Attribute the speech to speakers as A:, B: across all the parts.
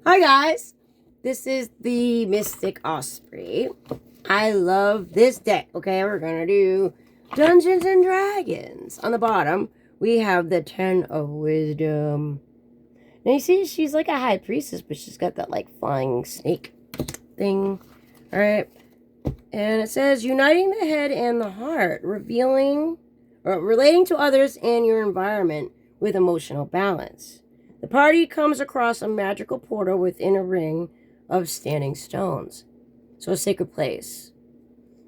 A: Hi guys, this is the Mystic Osprey. I love this deck. Okay, we're gonna do Dungeons and Dragons. On the bottom, we have the 10 of Wisdom. Now you see, she's like a high priestess, but she's got that like flying snake thing. Alright, and it says, uniting the head and the heart, revealing or relating to others and your environment with emotional balance. The party comes across a magical portal within a ring of standing stones. So a sacred place.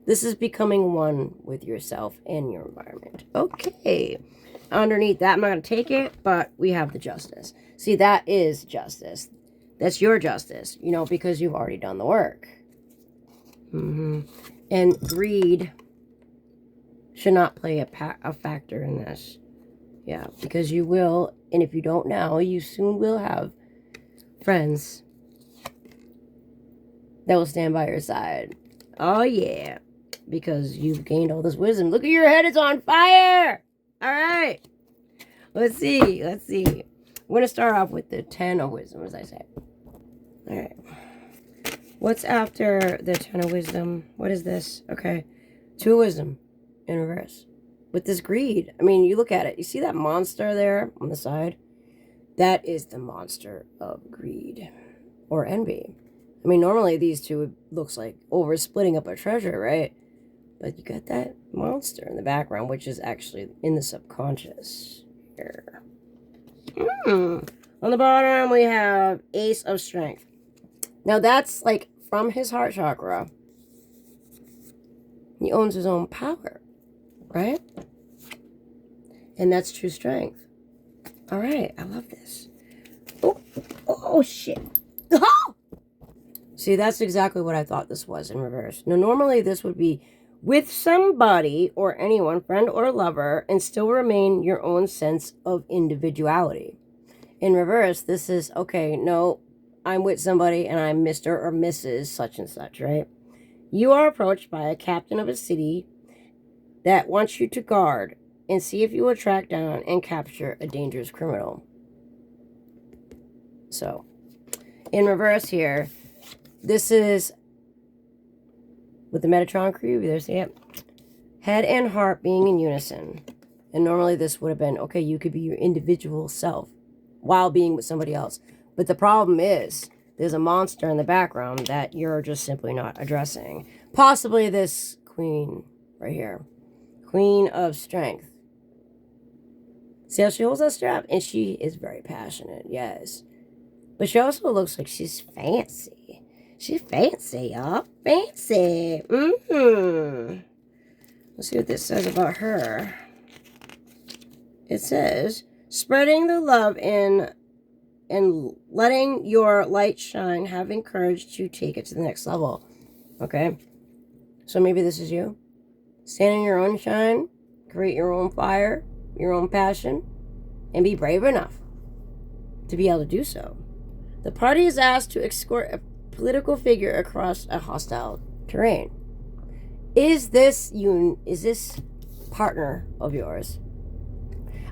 A: This is becoming one with yourself and your environment. Okay. Underneath that, I'm not going to take it, but we have the justice. See, that is justice. That's your justice, you know, because you've already done the work. And greed should not play a factor in this. Yeah, because you will, and if you don't now, you soon will have friends that will stand by your side. Oh, yeah, because you've gained all this wisdom. Look at your head, it's on fire! All right, let's see. I'm going to start off with the 10 of wisdom, as I say. All right. What's after the 10 of wisdom? What is this? Okay, 2 of wisdom in reverse. With this greed, I mean, you look at it. You see that monster there on the side? That is the monster of greed or envy. I mean, normally these two looks like over splitting up a treasure, right? But you got that monster in the background, which is actually in the subconscious here. On the bottom, we have Ace of Strength. Now, that's like from his heart chakra. He owns his own power, right? And that's true strength. All right, I love this. Oh shit. Oh! See, that's exactly what I thought this was in reverse. Now, normally this would be with somebody or anyone, friend or lover, and still remain your own sense of individuality. In reverse, this is, okay, no, I'm with somebody and I'm Mr. or Mrs. such and such, right? You are approached by a captain of a city that wants you to guard and see if you will track down and capture a dangerous criminal. So, in reverse here, this is with the Metatron crew, there's it. Head and heart being in unison. And normally this would have been, okay, you could be your individual self while being with somebody else. But the problem is, there's a monster in the background that you're just simply not addressing. Possibly this queen right here. Queen of Strength. See how she holds that strap? And she is very passionate, yes. But she also looks like she's fancy. She's fancy, y'all. Fancy. Let's see what this says about her. It says, spreading the love and letting your light shine, having courage to take it to the next level. Okay? So maybe this is you. Stand in your own shine, create your own fire, your own passion, and be brave enough to be able to do so. The party is asked to escort a political figure across a hostile terrain. Is this partner of yours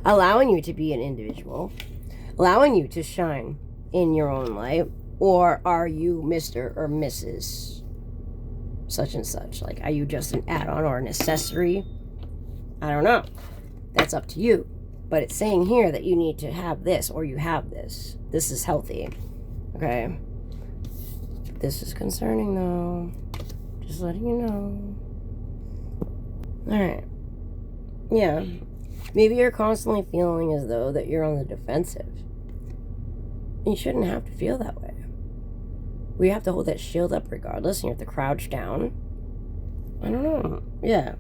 A: allowing you to be an individual, allowing you to shine in your own light, or are you Mr. or Mrs. such and such? Like, are you just an add-on or an accessory? I don't know. That's up to you. But it's saying here that you need to have this or you have this. This is healthy. Okay? This is concerning, though. Just letting you know. Alright. Yeah. Maybe you're constantly feeling as though that you're on the defensive. You shouldn't have to feel that way. We have to hold that shield up regardless, and you have to crouch down. I don't know. Yeah.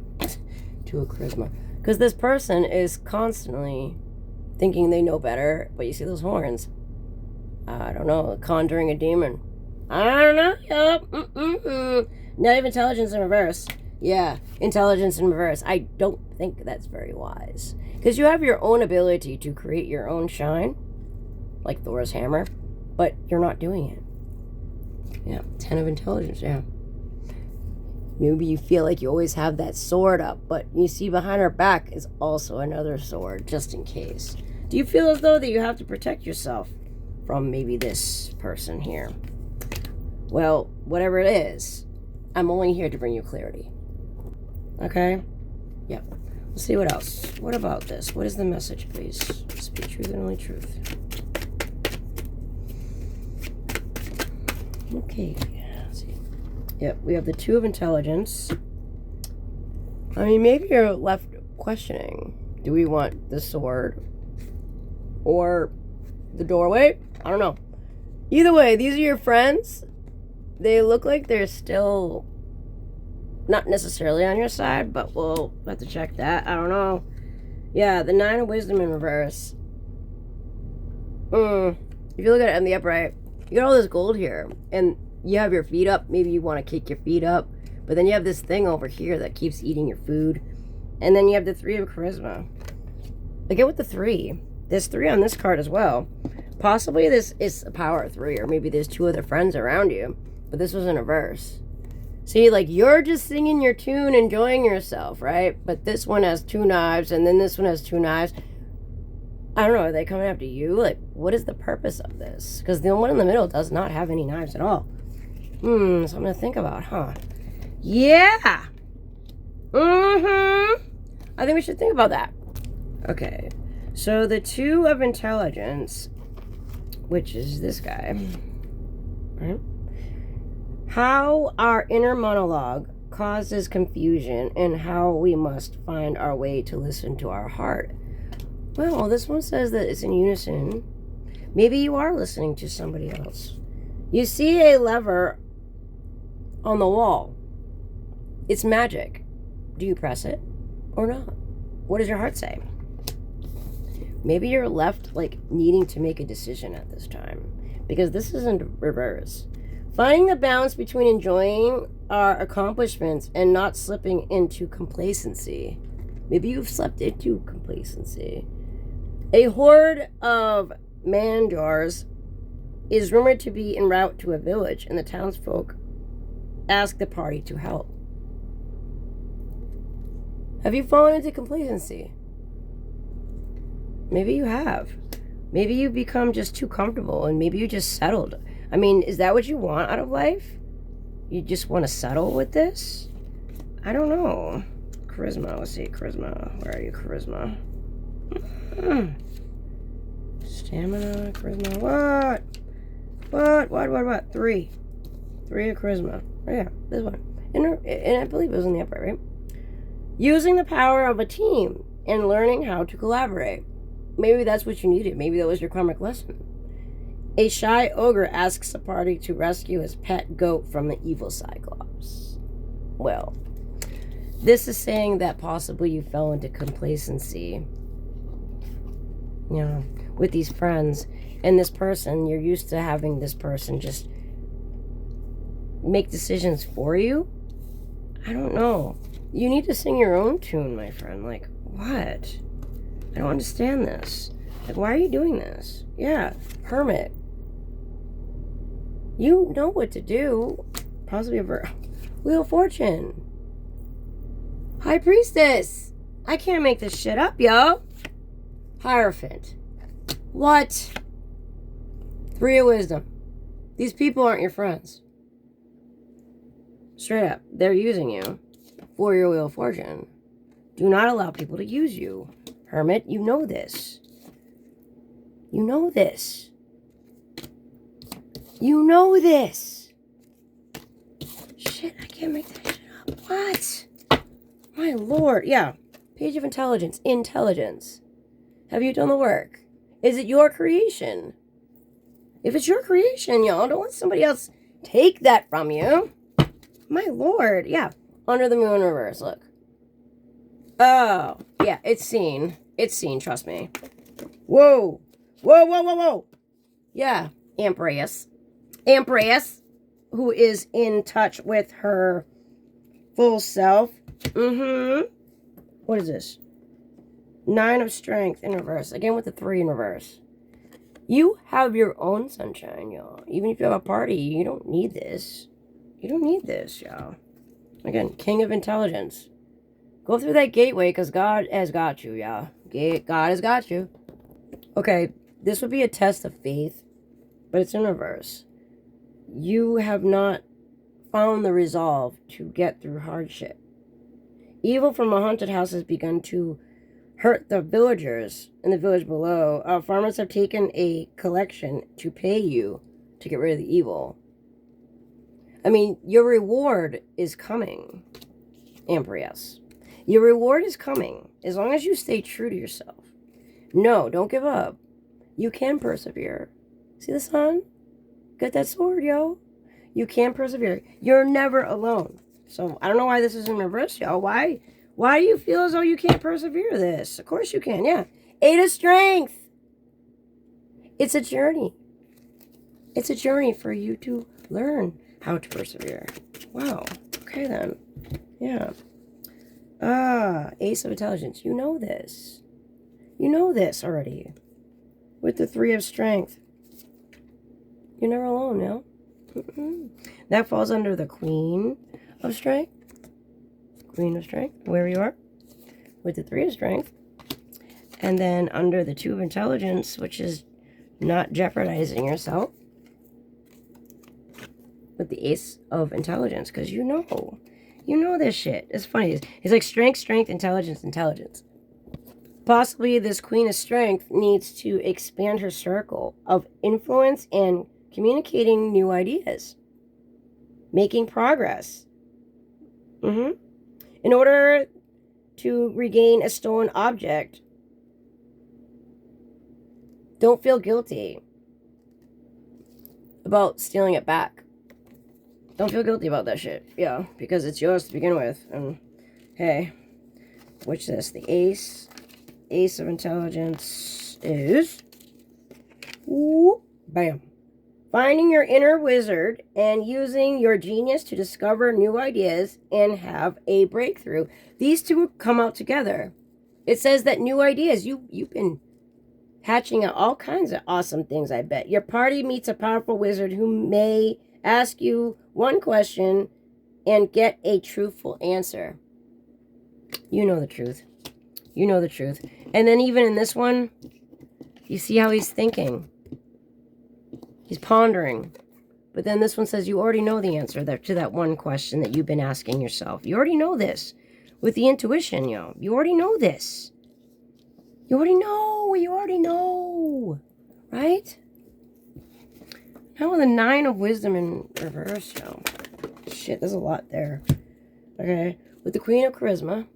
A: To a charisma. Because this person is constantly thinking they know better, but you see those horns. I don't know. Conjuring a demon. I don't know. Yup. Negative intelligence in reverse. Yeah. Intelligence in reverse. I don't think that's very wise. Because you have your own ability to create your own shine. Like Thor's hammer. But you're not doing it. Yeah. 10 of intelligence. Yeah. Maybe you feel like you always have that sword up, but you see behind her back is also another sword, just in case. Do you feel as though that you have to protect yourself? from maybe this person here. Well, whatever it is, I'm only here to bring you clarity. Okay? Yep. Let's see what else. What about this? What is the message, please? Speak truth and only truth. Okay. Let's see. Yep, we have the Two of Intelligence. I mean, maybe you're left questioning. Do we want the sword or the doorway? I don't know. Either way, these are your friends. They look like they're still not necessarily on your side, but we'll have to check that. I don't know. Yeah, the Nine of Wisdom in reverse. If you look at it in the upright, you got all this gold here, and you have your feet up. Maybe you want to kick your feet up, but then you have this thing over here that keeps eating your food, and then you have the Three of Charisma. Again with the 3. There's 3 on this card as well. Possibly this is a power of 3, or maybe there's 2 other friends around you, but this was in reverse. See, like, you're just singing your tune, enjoying yourself, right? But this one has 2 knives, and then this one has 2 knives. I don't know, are they coming after you? Like, what is the purpose of this? Because the one in the middle does not have any knives at all. Something to think about, huh? Yeah! I think we should think about that. Okay, so the Two of Intelligence, which is this guy, right? How our inner monologue causes confusion and how we must find our way to listen to our heart. Well, this one says that it's in unison. Maybe you are listening to somebody else. You see a lever on the wall. It's magic. Do you press it or not? What does your heart say? Maybe you're left, like, needing to make a decision at this time, because this is in reverse. Finding the balance between enjoying our accomplishments and not slipping into complacency. Maybe you've slipped into complacency. A horde of mandors is rumored to be en route to a village, and the townsfolk ask the party to help. Have you fallen into complacency? Maybe you have. Maybe you become just too comfortable, and maybe you just settled. I mean, is that what you want out of life? You just want to settle with this? I don't know. Charisma, let's see, charisma. Where are you, charisma? Stamina, charisma, what? 3. 3 of charisma. Oh yeah, this one. And I believe it was in the upright, right? Using the power of a team and learning how to collaborate. Maybe that's what you needed. Maybe that was your karmic lesson. A shy ogre asks the party to rescue his pet goat from the evil Cyclops. Well, this is saying that possibly you fell into complacency, with these friends. And this person, you're used to having this person just make decisions for you. I don't know. You need to sing your own tune, my friend. Like, what? I don't understand this. Like, why are you doing this? Yeah, hermit. You know what to do. Possibly a Wheel of Fortune. High Priestess. I can't make this shit up, yo. Hierophant. What? 3 of Wisdom. These people aren't your friends. Straight up. They're using you for your Wheel of Fortune. Do not allow people to use you. Hermit, you know this. You know this. You know this. Shit, I can't make that shit up. What? My lord. Yeah. Page of Intelligence. Intelligence. Have you done the work? Is it your creation? If it's your creation, y'all, don't let somebody else take that from you. My lord. Yeah. Under the moon reverse. Look. Oh. Yeah, it's seen. It's seen, trust me. Whoa. Whoa. Yeah. Empress, who is in touch with her full self. What is this? 9 of Strength in reverse. Again with the 3 in reverse. You have your own sunshine, y'all. Even if you have a party, you don't need this. You don't need this, y'all. Again, King of Intelligence. Go through that gateway, because God has got you, y'all. God has got you. Okay, this would be a test of faith. but it's in reverse. You have not found the resolve to get through hardship. Evil from a haunted house has begun to hurt the villagers in the village below. Farmers have taken a collection to pay you to get rid of the evil. I mean, your reward is coming, Empress. Your reward is coming as long as you stay true to yourself. No, don't give up. You can persevere. See the sun? Get that sword, yo. You can persevere. You're never alone. So I don't know why this is in reverse, y'all. Why do you feel as though you can't persevere this? Of course you can, yeah. 8 of Strength. It's a journey. It's a journey for you to learn how to persevere. Wow. Okay then. Yeah. Ace of Intelligence. You know this. You know this already. With the 3 of Strength. You're never alone, no? That falls under the Queen of Strength. Queen of Strength, wherever you are. With the 3 of Strength. And then under the 2 of Intelligence, which is not jeopardizing yourself. With the Ace of Intelligence, because you know this shit. It's funny. It's like strength, strength, intelligence, intelligence. Possibly this Queen of Strength needs to expand her circle of influence and communicating new ideas. Making progress. In order to regain a stolen object, don't feel guilty about stealing it back. Don't feel guilty about that shit. Yeah, because it's yours to begin with. And hey, which is the Ace of Intelligence is, bam. Finding your inner wizard and using your genius to discover new ideas and have a breakthrough. These two come out together. It says that new ideas, you've been hatching out all kinds of awesome things, I bet. Your party meets a powerful wizard who may ask you one question and get a truthful answer. You know the truth. You know the truth. And then even in this one, you see how he's thinking. He's pondering. But then this one says you already know the answer to that one question that you've been asking yourself. You already know this. With the intuition, you already know this. You already know. You already know. Right? Now with the 9 of Wisdom in reverse, shit, there's a lot there. Okay. With the Queen of Charisma.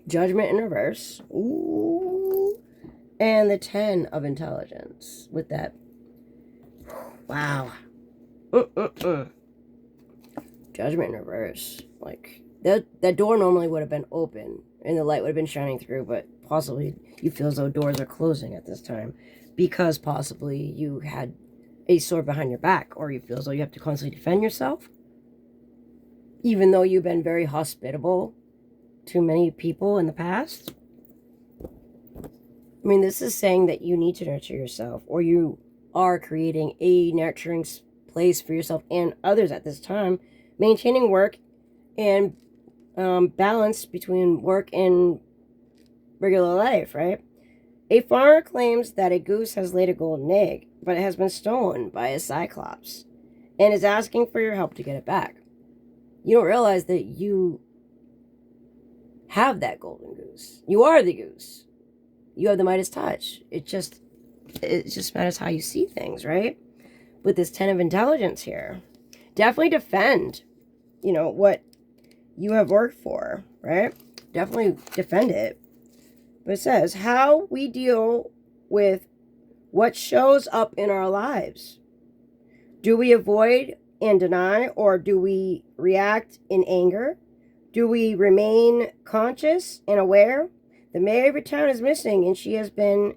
A: Judgment in reverse. Ooh. And the 10 of Intelligence. With that. Wow. Judgment in reverse. Like, that door normally would have been open. And the light would have been shining through. But possibly you feel as though doors are closing at this time. Because possibly you had a sword behind your back. Or you feel as though you have to constantly defend yourself. Even though you've been very hospitable to many people in the past. I mean, this is saying that you need to nurture yourself. Or you are creating a nurturing place for yourself and others at this time. Maintaining work and balance between work and regular life, right? A farmer claims that a goose has laid a golden egg, but it has been stolen by a cyclops and is asking for your help to get it back. You don't realize that you have that golden goose. You are the goose. You have the Midas touch. It just matters how you see things, right? With this 10 of Intelligence here. Definitely defend, what you have worked for, right? Definitely defend it. But it says, how we deal with what shows up in our lives. Do we avoid and deny, or do we react in anger? Do we remain conscious and aware? The mayor of a town is missing, and she has been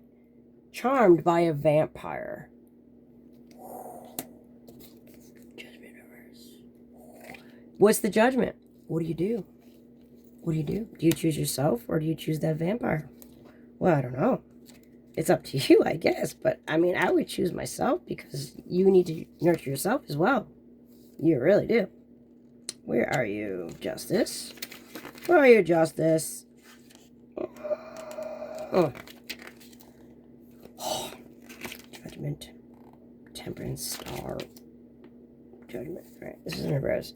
A: charmed by a vampire. Judgment reverse. What's the judgment? What do you do? What do you do? Do you choose yourself, or do you choose that vampire? Well, I don't know. It's up to you, I guess. But, I mean, I would choose myself because you need to nurture yourself as well. You really do. Where are you, Justice? Where are you, Justice? Oh. Judgment. Temperance, Star, Judgment. All right, this is in reverse.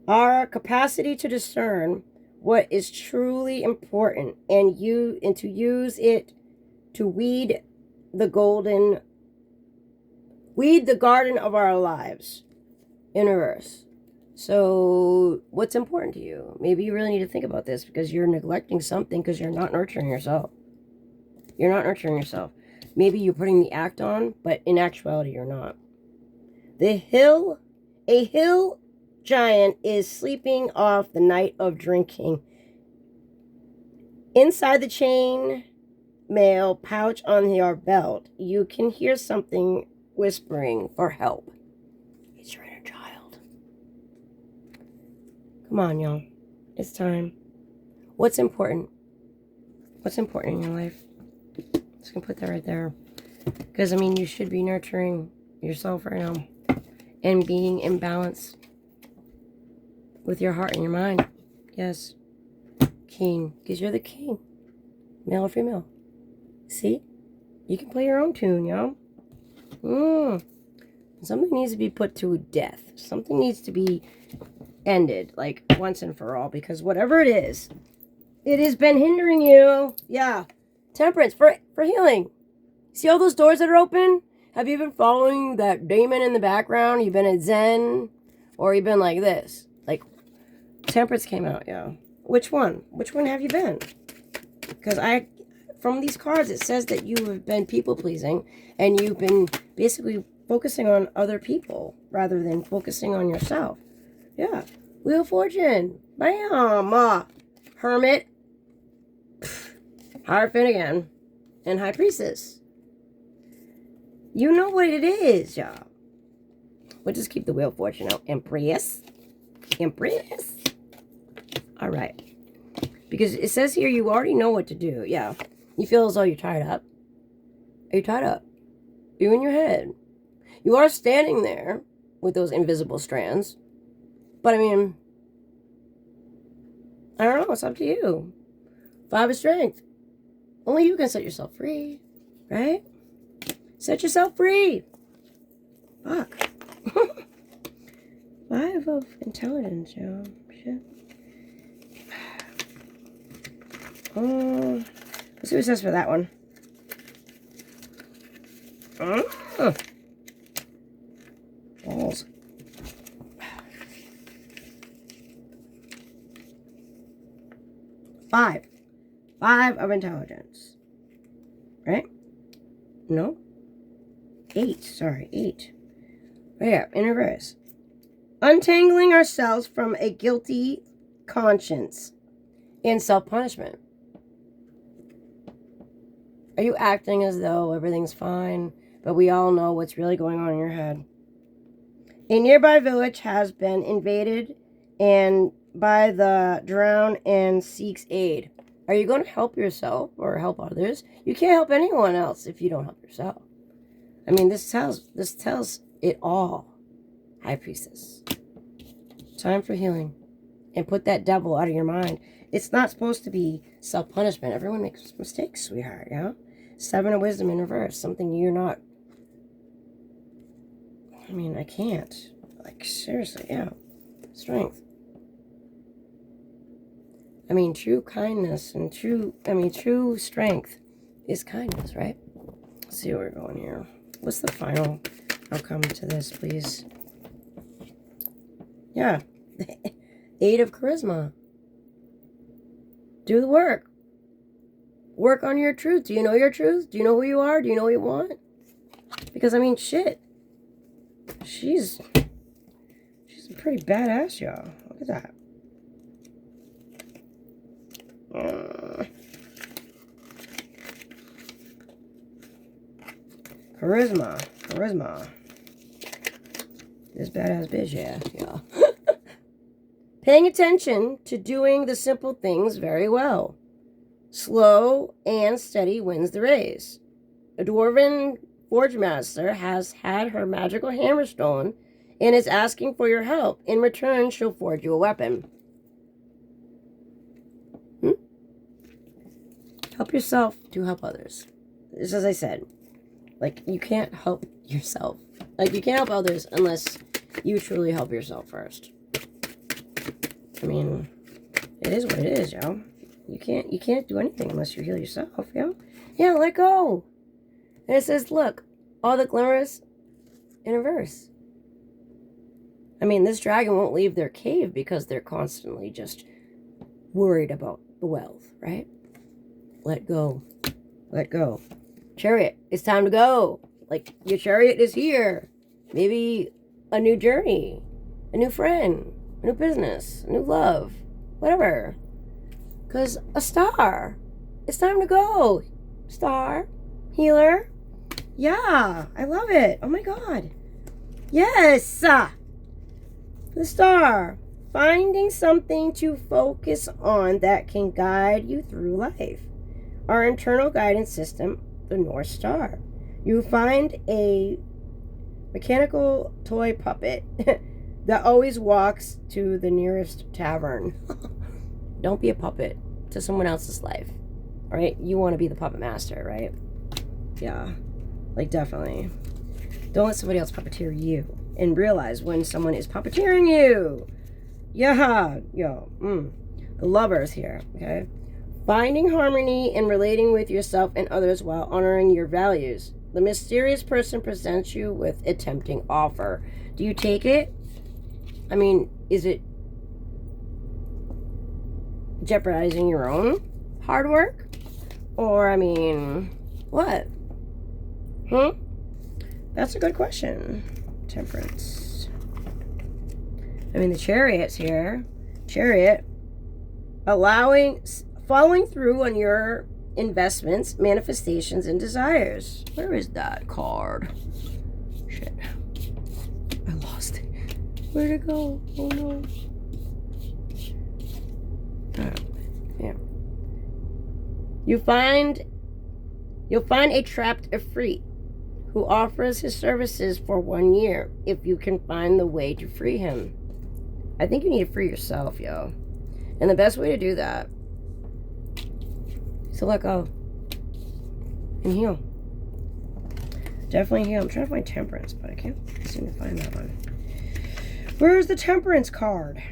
A: Our capacity to discern what is truly important and to use it to weed the garden of our lives. In reverse. So what's important to you? Maybe you really need to think about this because you're neglecting something because you're not nurturing yourself. You're not nurturing yourself. Maybe you're putting the act on, but in actuality you're not. A hill giant is sleeping off the night of drinking. Inside the chain mail pouch on your belt, you can hear something whispering for help. It's your inner child. Come on, y'all. It's time. What's important? What's important in your life? Just gonna put that right there. Because, I mean, you should be nurturing yourself right now. And being in balance with your heart and your mind. Yes. King. Because you're the king. Male or female. See? You can play your own tune, y'all. Something needs to be put to death. Something needs to be ended, like, once and for all. Because whatever it is, it has been hindering you. Yeah. Temperance for healing. See all those doors that are open? Have you been following that demon in the background? You've been at Zen? Or you've been like this? Like, Temperance came out, yeah. Which one? Which one have you been? Because from these cards, it says that you have been people-pleasing. And you've been basically focusing on other people rather than focusing on yourself. Yeah. Wheel of Fortune. Bam. Hermit. Hierophant again. And High Priestess. You know what it is, y'all. We'll just keep the Wheel of Fortune out. Empress. Empress. All right. Because it says here you already know what to do. Yeah. You feel as though you're tied up. Are you tied up? You in your head. You are standing there with those invisible strands. But, I mean, I don't know. It's up to you. 5 of Strength. Only you can set yourself free. Right? Set yourself free. Fuck. 5 of Intelligence, yo. Shit. Let's see what it says for that one. Balls. 5. 5 of Intelligence. Right? No? 8. Sorry, 8. Right here, in reverse. Untangling ourselves from a guilty conscience and self-punishment. Are you acting as though everything's fine, but we all know what's really going on in your head? A nearby village has been invaded and by the drowned and seeks aid. Are you going to help yourself or help others? You can't help anyone else if you don't help yourself. I mean, this tells it all. High Priestess. Time for healing. And put that devil out of your mind. It's not supposed to be self-punishment. Everyone makes mistakes, sweetheart, yeah? 7 of Wisdom in reverse. Something you're not... I mean, I can't. Like, seriously, yeah. Strength. I mean, true kindness and true strength is kindness, right? Let's see where we're going here. What's the final outcome to this, please? Yeah. 8 of Charisma. Do the work. Work on your truth. Do you know your truth? Do you know who you are? Do you know what you want? Because, I mean, shit. She's a pretty badass, y'all. Look at that. Charisma. This badass bitch, yeah. Paying attention to doing the simple things very well. Slow and steady wins the race. A dwarven forge master has had her magical hammer stolen and is asking for your help. In return, she'll forge you a weapon. Help yourself to help others. Just as I said, like, you can't help yourself. Like, you can't help others unless you truly help yourself first. I mean, it is what it is, yo. You can't do anything unless you heal yourself, yo. Yeah, let go. And it says, look, all the glimmers in reverse. I mean, this dragon won't leave their cave because they're constantly just worried about the wealth, right? Let go. Let go. Chariot, it's time to go. Like, your chariot is here. Maybe a new journey, a new friend, a new business, a new love, whatever. Because a star. It's time to go. Star. Healer. Yeah, I love it. Oh my God. Yes. The star. Finding something to focus on that can guide you through life. Our internal guidance system, the North Star. You find a mechanical toy puppet that always walks to the nearest tavern. Don't be a puppet to someone else's life. All right? You want to be the puppet master, right? Yeah. Like, definitely. Don't let somebody else puppeteer you. And realize when someone is puppeteering you. Yeah. Yo. The lovers here, okay? Finding harmony and relating with yourself and others while honoring your values. The mysterious person presents you with a tempting offer. Do you take it? I mean, is it jeopardizing your own hard work? Or, I mean, what? That's a good question. Temperance. I mean, the chariot's here. Chariot. Following through on your investments, manifestations, and desires. Where is that card? Shit. I lost it. Where'd it go? Oh no. Yeah. You'll find a trapped Ifrit who offers his services for 1 year if you can find the way to free him. I think you need to free yourself, yo. And the best way to do that is to let go and heal. Definitely heal. I'm trying to find temperance, but I can't seem to find that one. Where's the temperance card?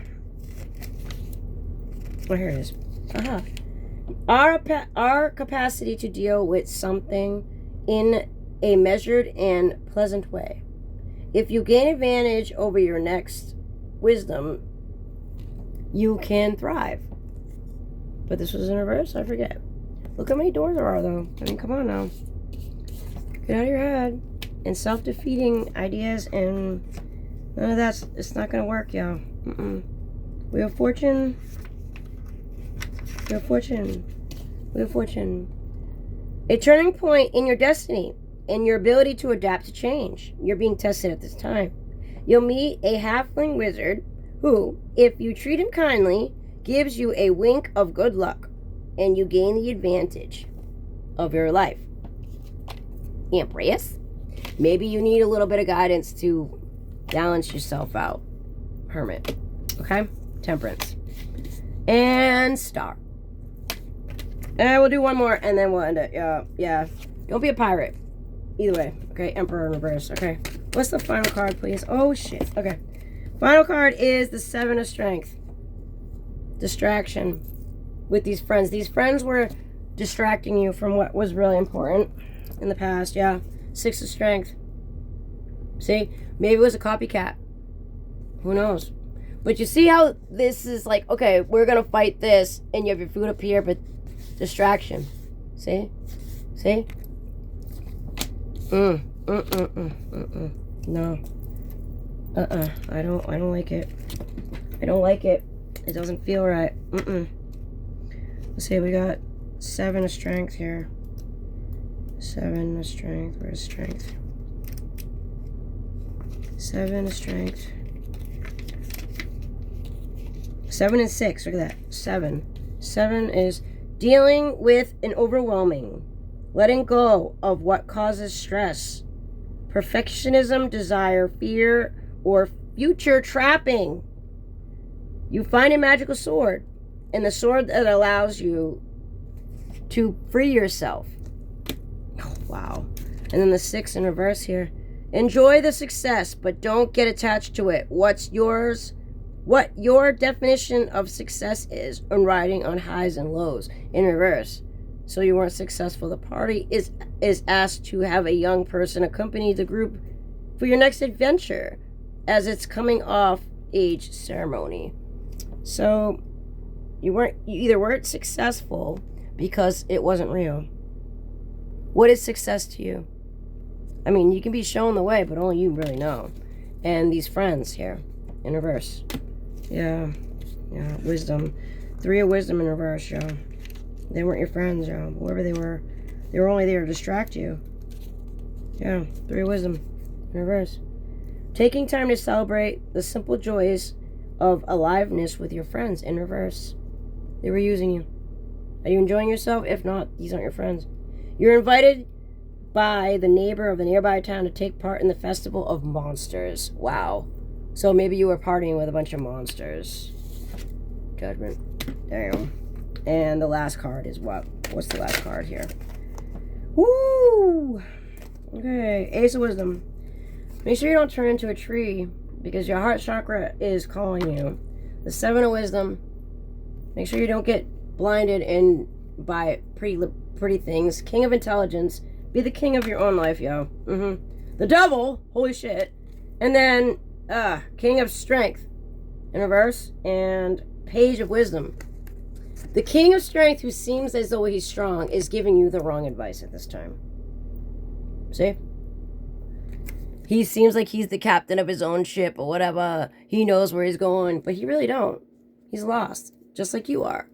A: Oh, here it is. Aha. Our capacity to deal with something in a measured and pleasant way. If you gain advantage over your next wisdom, you can thrive. But this was in reverse? I forget. Look how many doors there are, though. I mean, come on now. Get out of your head. And self-defeating ideas and none of that's, it's not going to work, y'all. We have fortune. We have fortune. We have fortune. A turning point in your destiny and your ability to adapt to change. You're being tested at this time. You'll meet a halfling wizard who, if you treat him kindly, gives you a wink of good luck, and you gain the advantage of your life. Empress. Maybe you need a little bit of guidance to balance yourself out. Hermit. Okay? Temperance. And Star. And we'll do one more, and then we'll end it. Yeah. Don't be a pirate. Either way. Okay, Emperor in reverse. Okay. What's the final card, please? Oh, shit. Okay. Final card is the 7 of Strength. Distraction with these friends. These friends were distracting you from what was really important in the past. Yeah. 6 of Strength. See? Maybe it was a copycat. Who knows? But you see how this is like, okay, we're going to fight this, and you have your food up here, but distraction. See? See? No. I don't like it. I don't like it. It doesn't feel right. Let's see, we got 7 of Strength here. 7 of Strength. Where's Strength? 7 of Strength. 7 and 6. Look at that. 7. 7 is dealing with an overwhelming. Letting go of what causes stress. Perfectionism, desire, fear, or future trapping. You find a magical sword, and the sword that allows you to free yourself. Oh, wow. And then the 6 in reverse here. Enjoy the success, but don't get attached to it. What your definition of success is, and riding on highs and lows in reverse. So you weren't successful. The party is asked to have a young person accompany the group for your next adventure, as it's coming off age ceremony. So you either weren't successful because it wasn't real. What is success to you? I mean, you can be shown the way, but only you really know. And these friends here in reverse. Yeah, wisdom. 3 of wisdom in reverse, yo. They weren't your friends, yo. Whoever they were only there to distract you. Yeah, 3 of wisdom in reverse. Taking time to celebrate the simple joys of aliveness with your friends in reverse. They were using you. Are you enjoying yourself? If not, these aren't your friends. You're invited by the neighbor of the nearby town to take part in the festival of monsters. Wow. So maybe you were partying with a bunch of monsters. Judgment. There you go. And the last card is what? What's the last card here? Woo! Okay, Ace of Wisdom. Make sure you don't turn into a tree because your heart chakra is calling you. The 7 of Wisdom. Make sure you don't get blinded by pretty things. King of Intelligence. Be the king of your own life, yo. The Devil. Holy shit. And then King of Strength in reverse. And Page of Wisdom. The King of Strength, who seems as though he's strong, is giving you the wrong advice at this time. See? He seems like he's the captain of his own ship or whatever. He knows where he's going, but he really don't. He's lost, just like you are.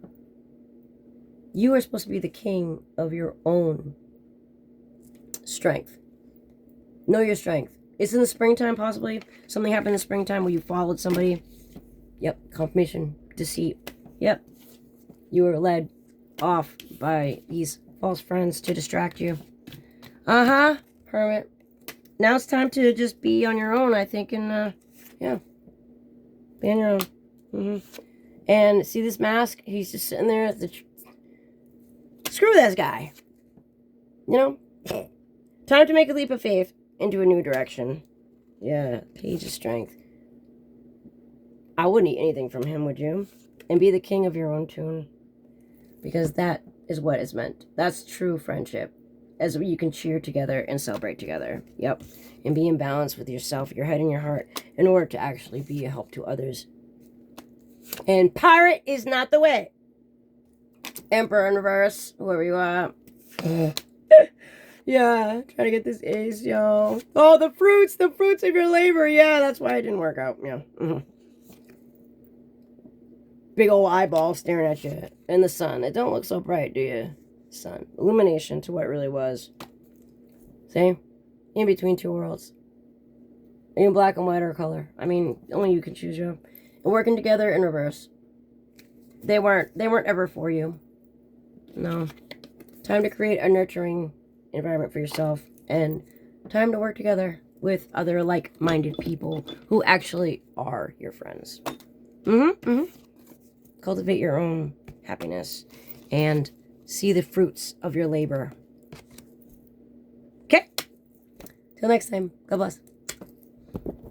A: You are supposed to be the king of your own strength. Know your strength. It's in the springtime, possibly. Something happened in the springtime where you followed somebody. Yep, confirmation, deceit. Yep. You were led off by these false friends to distract you. Hermit. Now it's time to just be on your own, I think, and, yeah. Be on your own. And see this mask? He's just sitting there at the... Screw this guy. You know? Time to make a leap of faith into a new direction. Yeah, Page of Strength. I wouldn't eat anything from him, would you? And be the king of your own tune. Because that is what is meant. That's true friendship. As you can cheer together and celebrate together. Yep. And be in balance with yourself, your head and your heart, in order to actually be a help to others. And pirate is not the way. Emperor in reverse, whoever you are. Yeah, trying to get this ace, yo. Oh, the fruits of your labor. Yeah, that's why it didn't work out. Yeah. Big old eyeball staring at you in the sun. It don't look so bright, do you? Sun. Illumination to what it really was. See? In between 2 worlds. In black and white or color. I mean, only you can choose, yo. And working together in reverse. They weren't ever for you. No. Time to create a nurturing environment for yourself. And time to work together with other like-minded people who actually are your friends. Cultivate your own happiness. And see the fruits of your labor. Okay? Till next time. God bless.